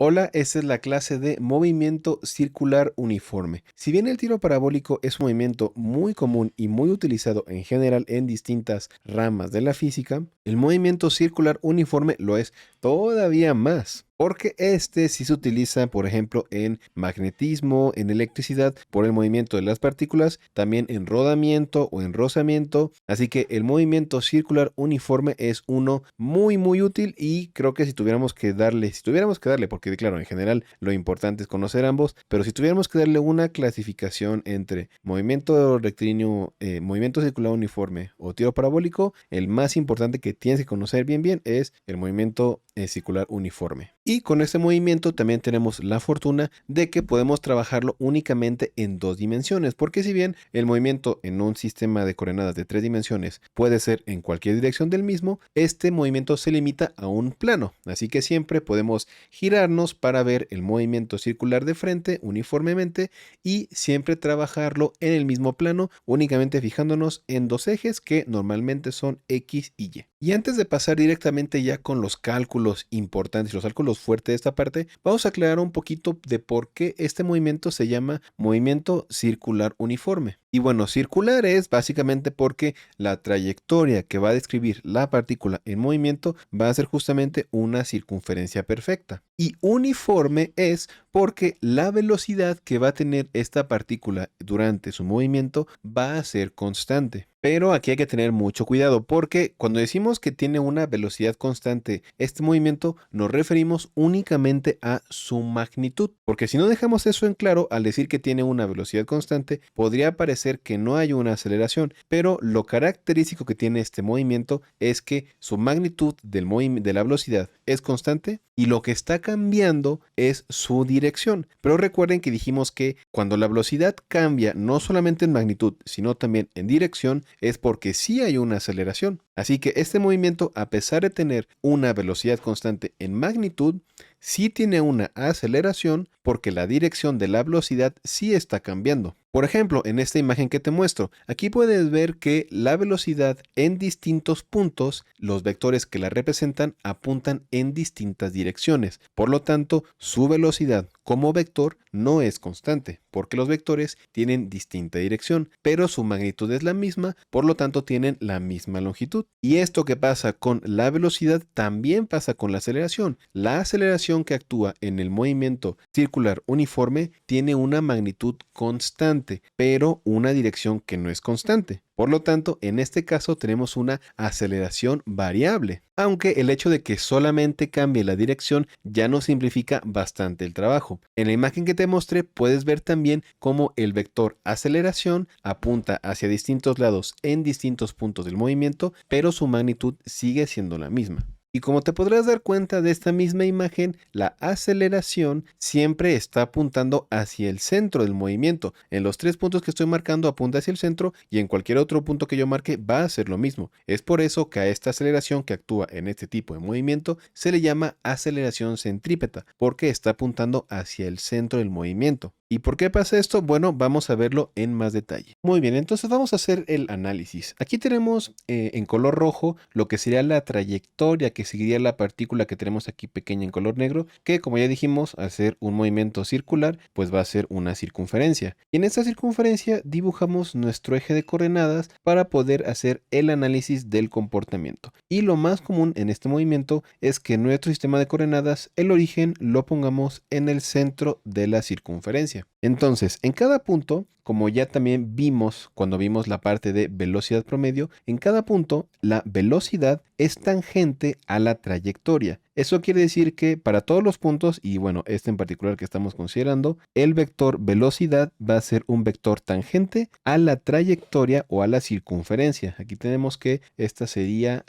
Hola, esta es la clase de movimiento circular uniforme. Si bien el tiro parabólico es un movimiento muy común y muy utilizado en general en distintas ramas de la física, el movimiento circular uniforme lo es todavía más. Porque este sí se utiliza, por ejemplo, en magnetismo, en electricidad, por el movimiento de las partículas, también en rodamiento o en rozamiento. Así que el movimiento circular uniforme es uno muy útil y creo que si tuviéramos que darle, porque claro, en general lo importante es conocer ambos, pero si tuviéramos que darle una clasificación entre movimiento rectilíneo, movimiento circular uniforme o tiro parabólico, el más importante que tienes que conocer bien es el movimiento circular uniforme. Y con este movimiento también tenemos la fortuna de que podemos trabajarlo únicamente en dos dimensiones, porque si bien el movimiento en un sistema de coordenadas de 3 dimensiones puede ser en cualquier dirección del mismo, este movimiento se limita a un plano, así que siempre podemos girarnos para ver el movimiento circular de frente uniformemente y siempre trabajarlo en el mismo plano, únicamente fijándonos en dos ejes que normalmente son X y Y. Y antes de pasar directamente ya con los cálculos importantes, los cálculos fuertes de esta parte, vamos a aclarar un poquito de por qué este movimiento se llama movimiento circular uniforme. Y bueno, circular es básicamente porque la trayectoria que va a describir la partícula en movimiento va a ser justamente una circunferencia perfecta. Y uniforme es porque la velocidad que va a tener esta partícula durante su movimiento va a ser constante. Pero aquí hay que tener mucho cuidado porque cuando decimos que tiene una velocidad constante este movimiento nos referimos únicamente a su magnitud. Porque si no dejamos eso en claro, al decir que tiene una velocidad constante, podría parecer que no hay una aceleración. Pero lo característico que tiene este movimiento es que su magnitud de la velocidad es constante y lo que está cambiando es su dirección. Pero recuerden que dijimos que cuando la velocidad cambia no solamente en magnitud, sino también en dirección, es porque sí hay una aceleración. Así que este movimiento, a pesar de tener una velocidad constante en magnitud, sí tiene una aceleración porque la dirección de la velocidad sí está cambiando. Por ejemplo, en esta imagen que te muestro, aquí puedes ver que la velocidad en distintos puntos, los vectores que la representan apuntan en distintas direcciones. Por lo tanto, su velocidad como vector no es constante, porque los vectores tienen distinta dirección, pero su magnitud es la misma, por lo tanto tienen la misma longitud. Y esto que pasa con la velocidad también pasa con la aceleración. La aceleración que actúa en el movimiento circular uniforme tiene una magnitud constante, pero una dirección que no es constante. Por lo tanto, en este caso tenemos una aceleración variable, aunque el hecho de que solamente cambie la dirección ya nos simplifica bastante el trabajo. En la imagen que te mostré puedes ver también cómo el vector aceleración apunta hacia distintos lados en distintos puntos del movimiento, pero su magnitud sigue siendo la misma. Y como te podrás dar cuenta de esta misma imagen, la aceleración siempre está apuntando hacia el centro del movimiento. En los 3 puntos que estoy marcando apunta hacia el centro y en cualquier otro punto que yo marque va a hacer lo mismo. Es por eso que a esta aceleración que actúa en este tipo de movimiento se le llama aceleración centrípeta, porque está apuntando hacia el centro del movimiento. ¿Y por qué pasa esto? Bueno, vamos a verlo en más detalle. Muy bien, entonces vamos a hacer el análisis. Aquí tenemos en color rojo lo que sería la trayectoria que seguiría la partícula que tenemos aquí pequeña en color negro, que como ya dijimos, al ser un movimiento circular, pues va a ser una circunferencia. Y en esta circunferencia dibujamos nuestro eje de coordenadas para poder hacer el análisis del comportamiento. Y lo más común en este movimiento es que nuestro sistema de coordenadas, el origen, lo pongamos en el centro de la circunferencia. Entonces, en cada punto, como ya también vimos cuando vimos la parte de velocidad promedio, en cada punto la velocidad es tangente a la trayectoria. Eso quiere decir que para todos los puntos, y bueno, este en particular que estamos considerando, el vector velocidad va a ser un vector tangente a la trayectoria o a la circunferencia. Aquí tenemos que esta sería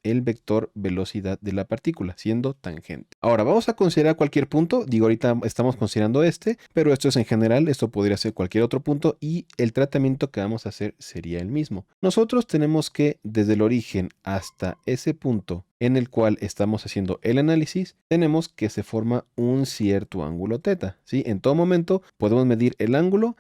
el vector velocidad de la partícula, siendo tangente. Ahora vamos a considerar cualquier punto. Digo, ahorita estamos considerando este, pero esto es en general, esto podría ser cualquier otro punto y el tratamiento que vamos a hacer sería el mismo. Nosotros tenemos que desde el origen hasta ese punto en el cual estamos haciendo el análisis, tenemos que se forma un cierto ángulo teta, ¿sí? En todo momento podemos medir el ángulo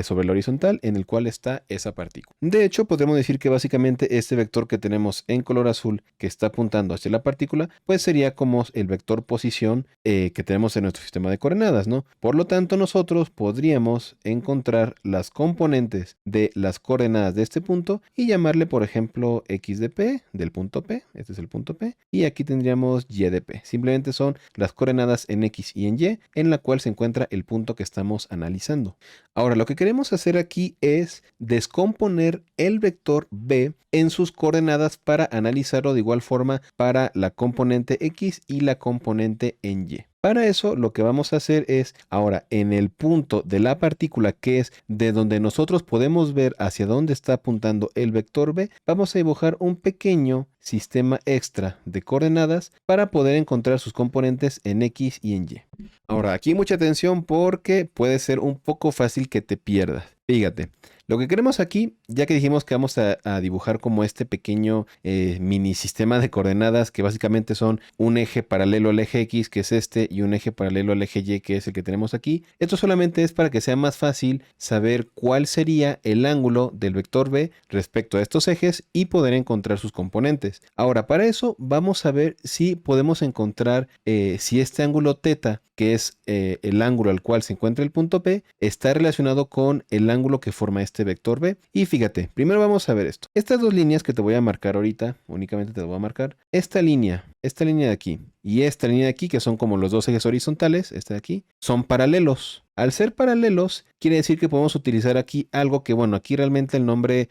sobre la horizontal en el cual está esa partícula. De hecho, podemos decir que básicamente este vector que tenemos en color azul que está apuntando hacia la partícula, pues sería como el vector posición que tenemos en nuestro sistema de coordenadas, ¿no? Por lo tanto, nosotros podríamos encontrar las componentes de las coordenadas de este punto y llamarle, por ejemplo, x de p del punto P, este es el punto P, y aquí tendríamos y de P. Simplemente son las coordenadas en x y en y, en la cual se encuentra el punto que estamos analizando. Ahora, lo que queremos hacer aquí es descomponer el vector B en sus coordenadas para analizarlo de igual forma para la componente x y la componente en y. Para eso lo que vamos a hacer es, ahora en el punto de la partícula que es de donde nosotros podemos ver hacia dónde está apuntando el vector B, vamos a dibujar un pequeño sistema extra de coordenadas para poder encontrar sus componentes en X y en Y. Ahora aquí mucha atención porque puede ser un poco fácil que te pierdas. Fíjate. Lo que queremos aquí, ya que dijimos que vamos a dibujar como este pequeño mini sistema de coordenadas que básicamente son un eje paralelo al eje X, que es este, y un eje paralelo al eje Y, que es el que tenemos aquí. Esto solamente es para que sea más fácil saber cuál sería el ángulo del vector B respecto a estos ejes y poder encontrar sus componentes. Ahora, para eso vamos a ver si podemos encontrar si este ángulo teta, que es el ángulo al cual se encuentra el punto P, está relacionado con el ángulo que forma este vector B. Y fíjate, primero vamos a ver esto. Estas dos líneas que te voy a marcar ahorita, únicamente te voy a marcar esta línea de aquí y esta línea de aquí, que son como los dos ejes horizontales, esta de aquí, son paralelos. Al ser paralelos, quiere decir que podemos utilizar aquí algo que, bueno, aquí realmente el nombre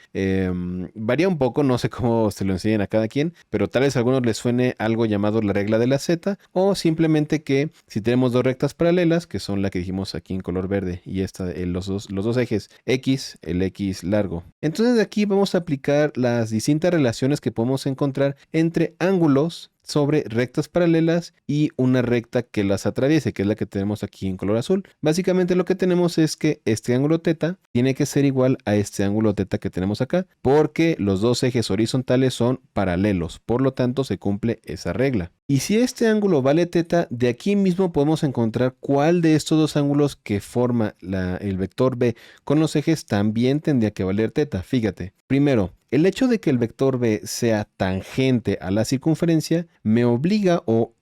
varía un poco, no sé cómo se lo enseñan a cada quien, pero tal vez a algunos les suene algo llamado la regla de la Z, o simplemente que si tenemos dos rectas paralelas, que son la que dijimos aquí en color verde, y esta, los dos ejes X, el X largo. Entonces de aquí vamos a aplicar las distintas relaciones que podemos encontrar entre ángulos sobre rectas paralelas y una recta que las atraviese, que es la que tenemos aquí en color azul. Básicamente lo que tenemos es que este ángulo teta tiene que ser igual a este ángulo teta que tenemos acá, porque los dos ejes horizontales son paralelos, por lo tanto se cumple esa regla. Y si este ángulo vale teta, de aquí mismo podemos encontrar cuál de estos dos ángulos que forma el vector B con los ejes también tendría que valer teta. Fíjate, primero, el hecho de que el vector B sea tangente a la circunferencia me obliga, o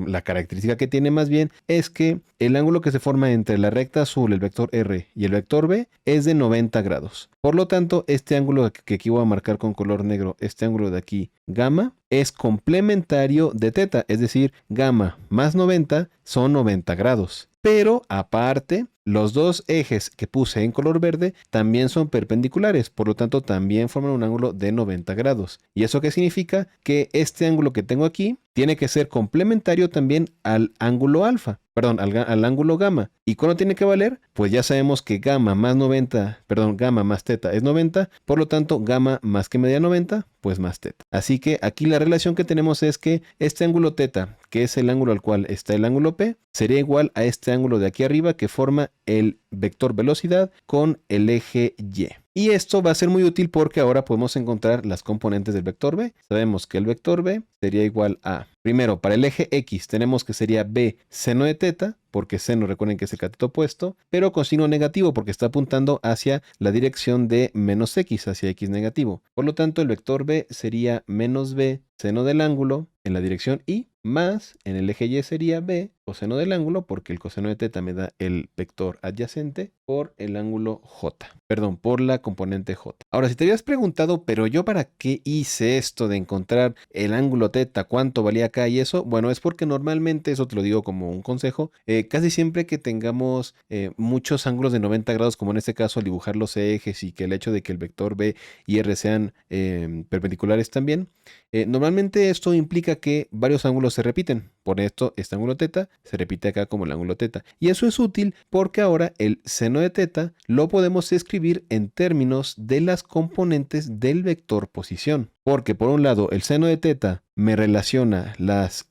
la característica que tiene más bien, es que el ángulo que se forma entre la recta azul, el vector R, y el vector B es de 90 grados. Por lo tanto, este ángulo que aquí voy a marcar con color negro, este ángulo de aquí, gamma, es complementario de teta, es decir, gamma más 90 son 90 grados. Pero aparte, los dos ejes que puse en color verde también son perpendiculares, por lo tanto también forman un ángulo de 90 grados. ¿Y eso qué significa? Que este ángulo que tengo aquí tiene que ser complementario también al ángulo alfa, perdón, al ángulo gamma. ¿Y cuándo tiene que valer? Pues ya sabemos que gamma más teta es 90, por lo tanto gamma más que media 90, pues más teta. Así que aquí la relación que tenemos es que este ángulo teta, que es el ángulo al cual está el ángulo P, sería igual a este ángulo de aquí arriba que forma el vector velocidad con el eje Y. Y esto va a ser muy útil porque ahora podemos encontrar las componentes del vector B. Sabemos que el vector B sería igual a, primero, para el eje X tenemos que sería B seno de teta, porque seno recuerden que es el cateto opuesto, pero con signo negativo porque está apuntando hacia la dirección de menos X, hacia X negativo. Por lo tanto, el vector B sería menos B seno del ángulo en la dirección Y, más en el eje Y sería B coseno del ángulo, porque el coseno de teta me da el vector adyacente por el ángulo J, perdón, por la componente J. Ahora, si te habías preguntado, pero yo para qué hice esto de encontrar el ángulo teta, cuánto valía acá y eso, bueno, es porque normalmente, eso te lo digo como un consejo, casi siempre que tengamos muchos ángulos de 90 grados, como en este caso al dibujar los ejes y que el hecho de que el vector B y R sean perpendiculares también, normalmente esto implica que varios ángulos se repiten. Por esto, este ángulo teta se repite acá como el ángulo teta. Y eso es útil porque ahora el seno de teta lo podemos escribir en términos de las componentes del vector posición. Porque por un lado, el seno de teta me relaciona las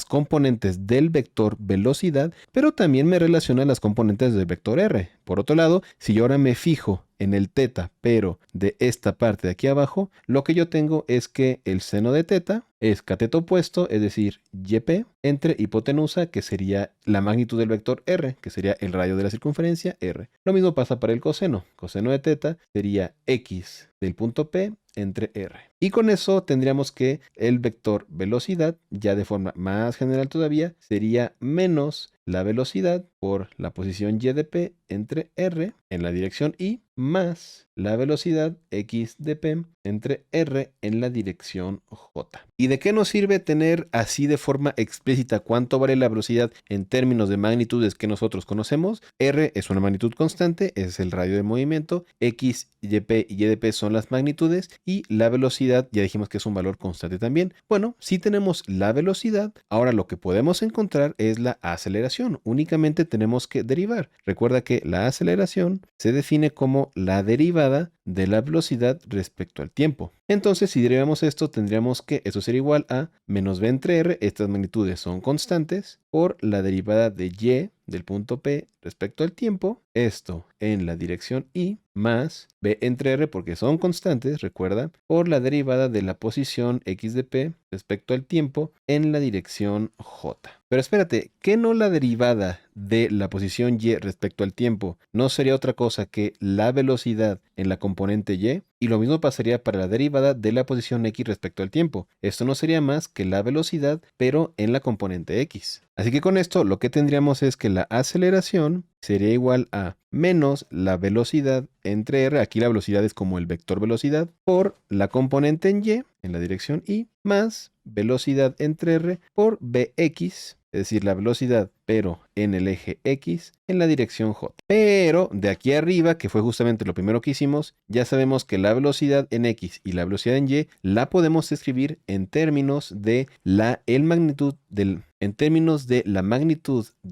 componentes del vector velocidad, pero también me relaciona las componentes del vector r. Por otro lado, si yo ahora me fijo en el teta, pero de esta parte de aquí abajo, lo que yo tengo es que el seno de teta es cateto opuesto, es decir, YP, entre hipotenusa, que sería la magnitud del vector r, que sería el radio de la circunferencia r. Lo mismo pasa para el coseno. Coseno de teta sería x del punto P entre r. Y con eso tendríamos que el vector velocidad, ya de forma más general todavía, sería menos la velocidad por la posición y de P entre r en la dirección y más la velocidad x de P entre r en la dirección j. ¿Y de qué nos sirve tener así de forma explícita cuánto vale la velocidad en términos de magnitudes que nosotros conocemos? R es una magnitud constante, es el radio de movimiento, x, yp y y de P son las magnitudes y la velocidad ya dijimos que es un valor constante también. Bueno, si tenemos la velocidad, ahora lo que podemos encontrar es la aceleración. Únicamente tenemos que derivar. Recuerda que la aceleración se define como la derivada de la velocidad respecto al tiempo. Entonces, si derivamos esto, tendríamos que esto sería igual a menos b entre r, estas magnitudes son constantes, por la derivada de y del punto P respecto al tiempo, esto en la dirección y, más b entre r, porque son constantes, recuerda, por la derivada de la posición x de P respecto al tiempo en la dirección j. Pero espérate, ¿qué no la derivada de la posición y respecto al tiempo no sería otra cosa que la velocidad en la componente y? Y lo mismo pasaría para la derivada de la posición x respecto al tiempo. Esto no sería más que la velocidad, pero en la componente x. Así que con esto lo que tendríamos es que la aceleración sería igual a menos la velocidad entre r, aquí la velocidad es como el vector velocidad, por la componente en y, en la dirección y, más velocidad entre r por bx, es decir, la velocidad, pero en el eje X, en la dirección J. Pero de aquí arriba, que fue justamente lo primero que hicimos, ya sabemos que la velocidad en X y la velocidad en Y la podemos escribir en términos de la magnitud de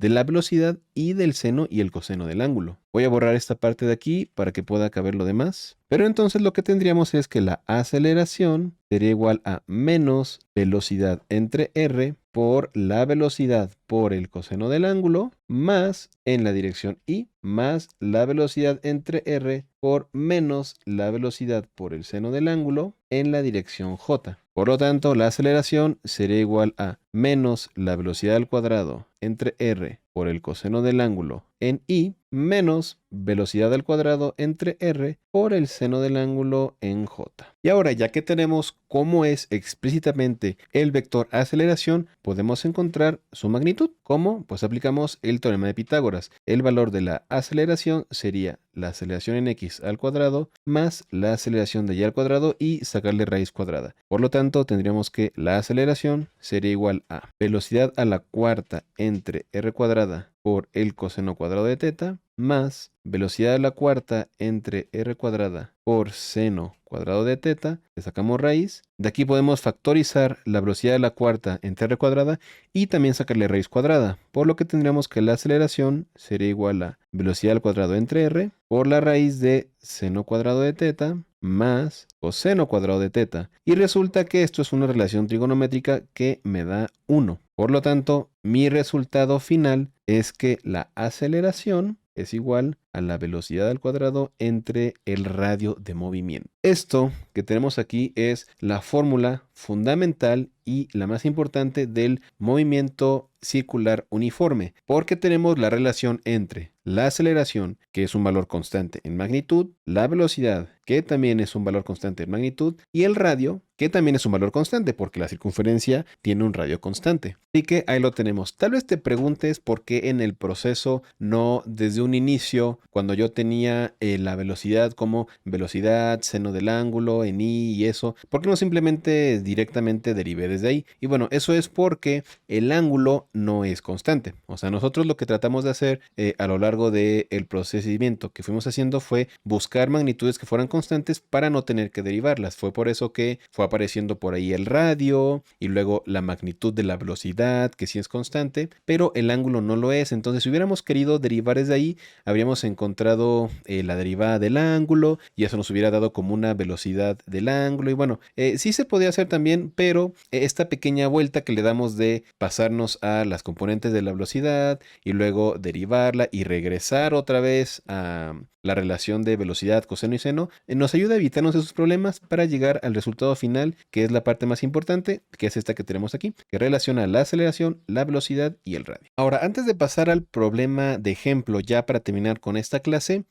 la velocidad y del seno y el coseno del ángulo. Voy a borrar esta parte de aquí para que pueda caber lo demás. Pero entonces lo que tendríamos es que la aceleración sería igual a menos velocidad entre r por la velocidad por el coseno del ángulo, más en la dirección y, más la velocidad entre r por menos la velocidad por el seno del ángulo en la dirección j. Por lo tanto, la aceleración sería igual a menos la velocidad al cuadrado entre r por el coseno del ángulo en i, menos velocidad al cuadrado entre r por el seno del ángulo en j. Y ahora, ya que tenemos cómo es explícitamente el vector aceleración, podemos encontrar su magnitud. ¿Cómo? Pues aplicamos el teorema de Pitágoras. El valor de la aceleración sería la aceleración en x al cuadrado más la aceleración de y al cuadrado y sacarle raíz cuadrada. Por lo tanto, tendríamos que la aceleración sería igual a velocidad a la cuarta entre r cuadrada por el coseno cuadrado de teta más velocidad a la cuarta entre r cuadrada por seno cuadrado de teta, le sacamos raíz. De aquí podemos factorizar la velocidad a la cuarta entre r cuadrada y también sacarle raíz cuadrada, por lo que tendríamos que la aceleración sería igual a velocidad al cuadrado entre r por la raíz de seno cuadrado de teta más coseno cuadrado de teta. Y resulta que esto es una relación trigonométrica que me da 1. Por lo tanto, mi resultado final es que la aceleración es igual a la velocidad al cuadrado entre el radio de movimiento. Esto que tenemos aquí es la fórmula fundamental y la más importante del movimiento circular uniforme, porque tenemos la relación entre la aceleración, que es un valor constante en magnitud, la velocidad, que también es un valor constante en magnitud, y el radio, que también es un valor constante, porque la circunferencia tiene un radio constante. Así que ahí lo tenemos. Tal vez te preguntes por qué en el proceso no desde un inicio, cuando yo tenía la velocidad como velocidad, seno del ángulo, en i y eso, ¿por qué no simplemente directamente derivé desde ahí? Y bueno, eso es porque el ángulo no es constante. O sea, nosotros lo que tratamos de hacer a lo largo del procedimiento que fuimos haciendo fue buscar magnitudes que fueran constantes para no tener que derivarlas. Fue por eso que fue apareciendo por ahí el radio y luego la magnitud de la velocidad, que sí es constante, pero el ángulo no lo es. Entonces, si hubiéramos querido derivar desde ahí, habríamos encontrado la derivada del ángulo y eso nos hubiera dado como una velocidad del ángulo. Y bueno, sí se podía hacer también, pero esta pequeña vuelta que le damos de pasarnos a las componentes de la velocidad y luego derivarla y regresar otra vez a la relación de velocidad, coseno y seno, nos ayuda a evitarnos esos problemas para llegar al resultado final, que es la parte más importante, que es esta que tenemos aquí, que relaciona la aceleración, la velocidad y el radio. Ahora, antes de pasar al problema de ejemplo, ya para terminar con esta clase,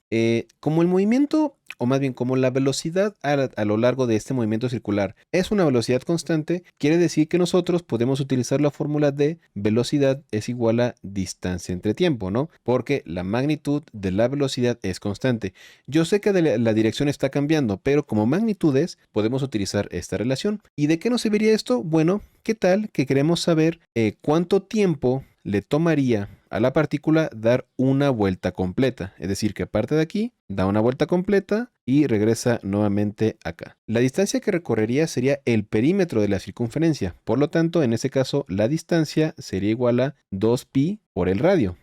como el movimiento, o más bien como la velocidad a lo largo de este movimiento circular es una velocidad constante, quiere decir que nosotros podemos utilizar la fórmula de velocidad es igual a distancia entre tiempo, ¿no? Porque la magnitud de la velocidad es constante. Yo sé que la dirección está cambiando, pero como magnitudes podemos utilizar esta relación. ¿Y de qué nos serviría esto? Bueno, ¿qué tal que queremos saber cuánto tiempo le tomaría a la partícula dar una vuelta completa? Es decir, que parte de aquí, da una vuelta completa y regresa nuevamente acá. La distancia que recorrería sería el perímetro de la circunferencia. Por lo tanto, en este caso, la distancia sería igual a 2pi por el radio.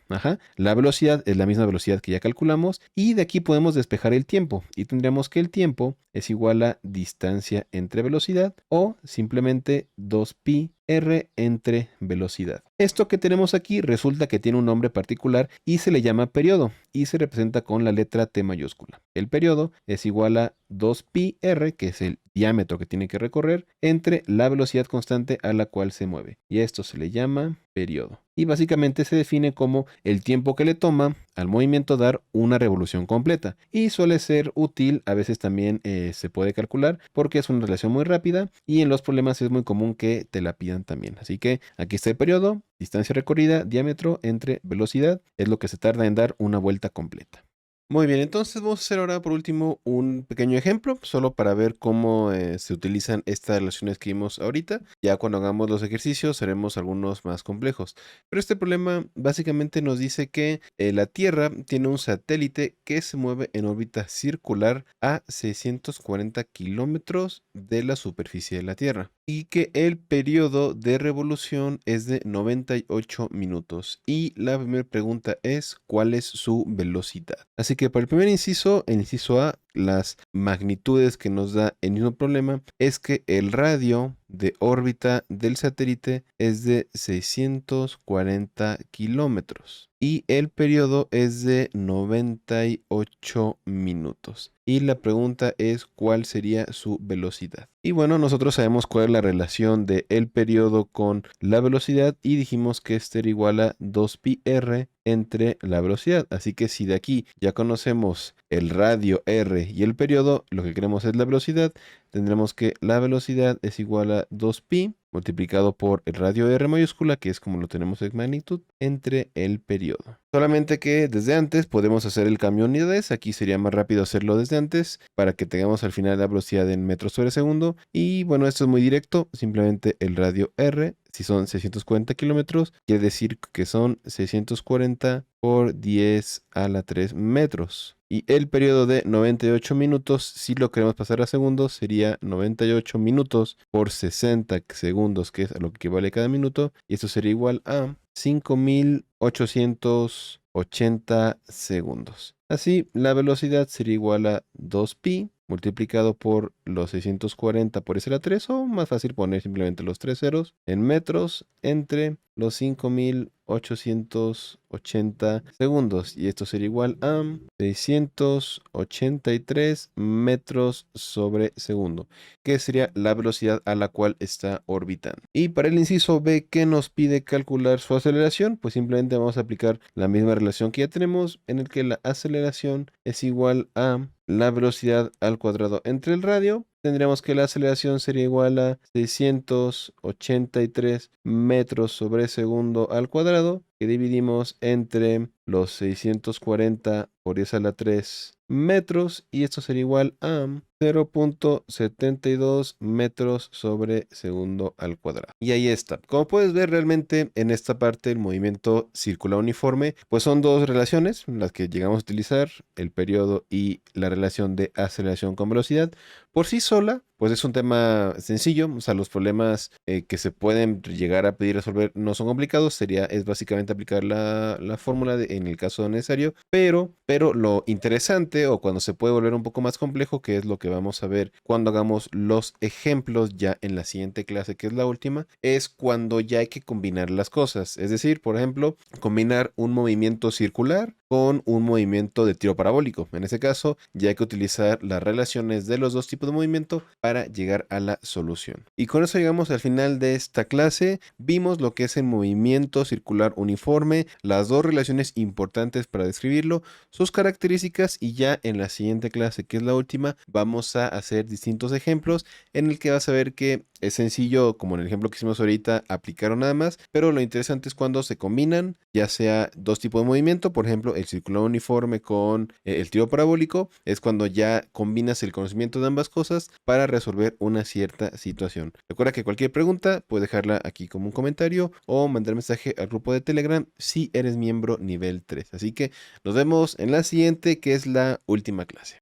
La velocidad es la misma velocidad que ya calculamos y de aquí podemos despejar el tiempo y tendríamos que el tiempo es igual a distancia entre velocidad o simplemente 2pi r entre velocidad. Esto que tenemos aquí resulta que tiene un nombre particular y se le llama periodo y se representa con la letra T mayúscula. El periodo es igual a 2pi r, que es el diámetro que tiene que recorrer, entre la velocidad constante a la cual se mueve. Y a esto se le llama periodo. Y básicamente se define como el tiempo que le toma al movimiento dar una revolución completa. Y suele ser útil, a veces también se puede calcular porque es una relación muy rápida y en los problemas es muy común que te la pidan también. Así que aquí está el periodo, distancia recorrida, diámetro entre velocidad, es lo que se tarda en dar una vuelta completa. Muy bien, entonces vamos a hacer ahora por último un pequeño ejemplo, solo para ver cómo se utilizan estas relaciones que vimos ahorita. Ya cuando hagamos los ejercicios haremos algunos más complejos. Pero este problema básicamente nos dice que la Tierra tiene un satélite que se mueve en órbita circular a 640 kilómetros de la superficie de la Tierra y que el periodo de revolución es de 98 minutos. Y la primera pregunta es, ¿cuál es su velocidad? Así que para el primer inciso, el inciso A, las magnitudes que nos da el mismo problema es que el radio de órbita del satélite es de 640 kilómetros y el periodo es de 98 minutos. Y la pregunta es cuál sería su velocidad. Y bueno, nosotros sabemos cuál es la relación de el periodo con la velocidad y dijimos que este era igual a 2pi r entre la velocidad. Así que si de aquí ya conocemos el radio r y el periodo, lo que queremos es la velocidad, tendremos que la velocidad es igual a 2pi multiplicado por el radio r mayúscula, que es como lo tenemos en magnitud, entre el periodo. Solamente que desde antes podemos hacer el cambio en unidades. Aquí sería más rápido hacerlo desde antes para que tengamos al final la velocidad en metros sobre segundo. Y bueno, esto es muy directo. Simplemente el radio r, si son 640 kilómetros, quiere decir que son 640 por 10 a la 3 metros. Y el periodo de 98 minutos, si lo queremos pasar a segundos, sería 98 minutos por 60 segundos, que es a lo que equivale cada minuto. Y esto sería igual a 5880 segundos. Así, la velocidad sería igual a 2pi multiplicado por los 640 por ese a la 3, o más fácil poner simplemente los tres ceros en metros entre los 5880 segundos. Y esto sería igual a 683 metros sobre segundo, que sería la velocidad a la cual está orbitando. Y para el inciso B, que nos pide calcular su aceleración, pues simplemente vamos a aplicar la misma relación que ya tenemos, en el que la aceleración es igual a la velocidad al cuadrado entre el radio. Tendríamos que la aceleración sería igual a 683 metros sobre segundo al cuadrado, que dividimos entre los 640 por 10 a la 3 metros, y esto sería igual a 0.72 metros sobre segundo al cuadrado. Y ahí está. Como puedes ver, realmente en esta parte el movimiento circular uniforme, pues son dos relaciones las que llegamos a utilizar, el periodo y la relación de aceleración con velocidad. Por sí sola, pues es un tema sencillo, o sea, los problemas que se pueden llegar a pedir resolver no son complicados, es básicamente aplicar la fórmula en el caso necesario, pero pero lo interesante o cuando se puede volver un poco más complejo, que es lo que vamos a ver cuando hagamos los ejemplos ya en la siguiente clase, que es la última, es cuando ya hay que combinar las cosas. Es decir, por ejemplo, combinar un movimiento circular con un movimiento de tiro parabólico. En ese caso, ya hay que utilizar las relaciones de los dos tipos de movimiento para llegar a la solución. Y con eso llegamos al final de esta clase. Vimos lo que es el movimiento circular uniforme, las dos relaciones importantes para describirlo, sus características, y ya en la siguiente clase, que es la última, vamos a hacer distintos ejemplos en el que vas a ver que es sencillo, como en el ejemplo que hicimos ahorita, aplicarlo nada más, pero lo interesante es cuando se combinan, ya sea dos tipos de movimiento, por ejemplo, el circular uniforme con el tiro parabólico, es cuando ya combinas el conocimiento de ambas cosas para resolver una cierta situación. Recuerda que cualquier pregunta puedes dejarla aquí como un comentario o mandar mensaje al grupo de Telegram si eres miembro nivel 3. Así que nos vemos en la siguiente, que es la última clase.